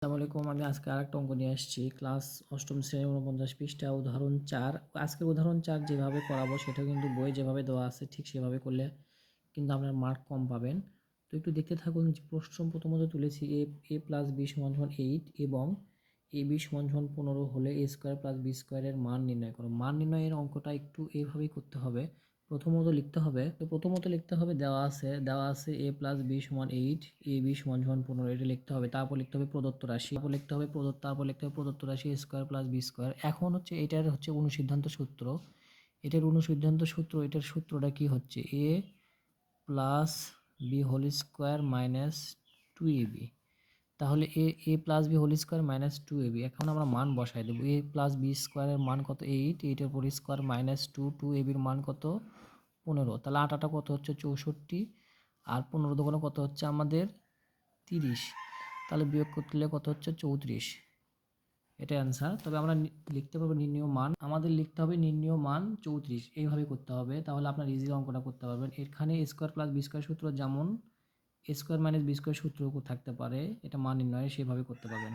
আসসালামু আলাইকুম। আমি আজকে আরেকটা অঙ্ক নিয়ে আসছি। ক্লাস অষ্টম শ্রেণী ৪৯ পৃষ্ঠা উদাহরণ ৪। আজকের উদাহরণ ৪ যেভাবে করাবো সেটা কিন্তু বইয়ে যেভাবে দেওয়া আছে ঠিক সেভাবে করলে কিন্তু আপনার মার্ক কম পাবেন। তো একটু দেখতে থাকুন। যে প্রশ্ন প্রথমত তুলেছি এ প্লাস বি সমান সমান 8 এবং এ বি সমান সমান 15 হলে এ স্কোয়ার প্লাস বি স্কোয়ারের মান নির্ণয় করো। মান নির্ণয়ের অঙ্কটা একটু এইভাবেই করতে হবে। প্রথমত লিখতে হবে দেওয়া আছে এ প্লাস বি সমান 8, এ বি সমান সমান 15, এটা লিখতে হবে। তারপর লিখতে হবে প্রদত্ত রাশি, তারপর লিখতে হবে প্রদত্ত রাশি এ স্কোয়ার প্লাস বি স্কোয়ার। এখন হচ্ছে এটার হচ্ছে অনুসিদ্ধান্ত সূত্র। এটার সূত্রটা কি হচ্ছে? A plus B whole square minus 2ab। তাহলে A plus B whole square minus 2ab। এখন আমরা মান বসাই দেবো। এ প্লাস বি স্কোয়ারের মান কত? 8, 8 এর হোল স্কোয়ার মাইনাস 2, 2ab-র মান কত? 15। তাহলে 8 কত হচ্ছে? 64। আর 15 দোকানে কত হচ্ছে আমাদের? 30। তাহলে বিয়োগ করলে কত হচ্ছে? 34। এটা অ্যান্সার। তবে আমরা লিখতে পারবো নির্ণেয় মান। আমাদের লিখতে হবে নির্ণেয় মান 34। এইভাবে করতে হবে, তাহলে আপনার ইজিলি অঙ্কটা করতে পারবেন। এখানে এ স্কোয়ার প্লাস বি স্কোয়ার সূত্র যেমন এ স্কোয়ার মাইনাস বি স্কোয়ার সূত্র থাকতে পারে, এটা মান নির্ণয়ে সেভাবে করতে পারবেন।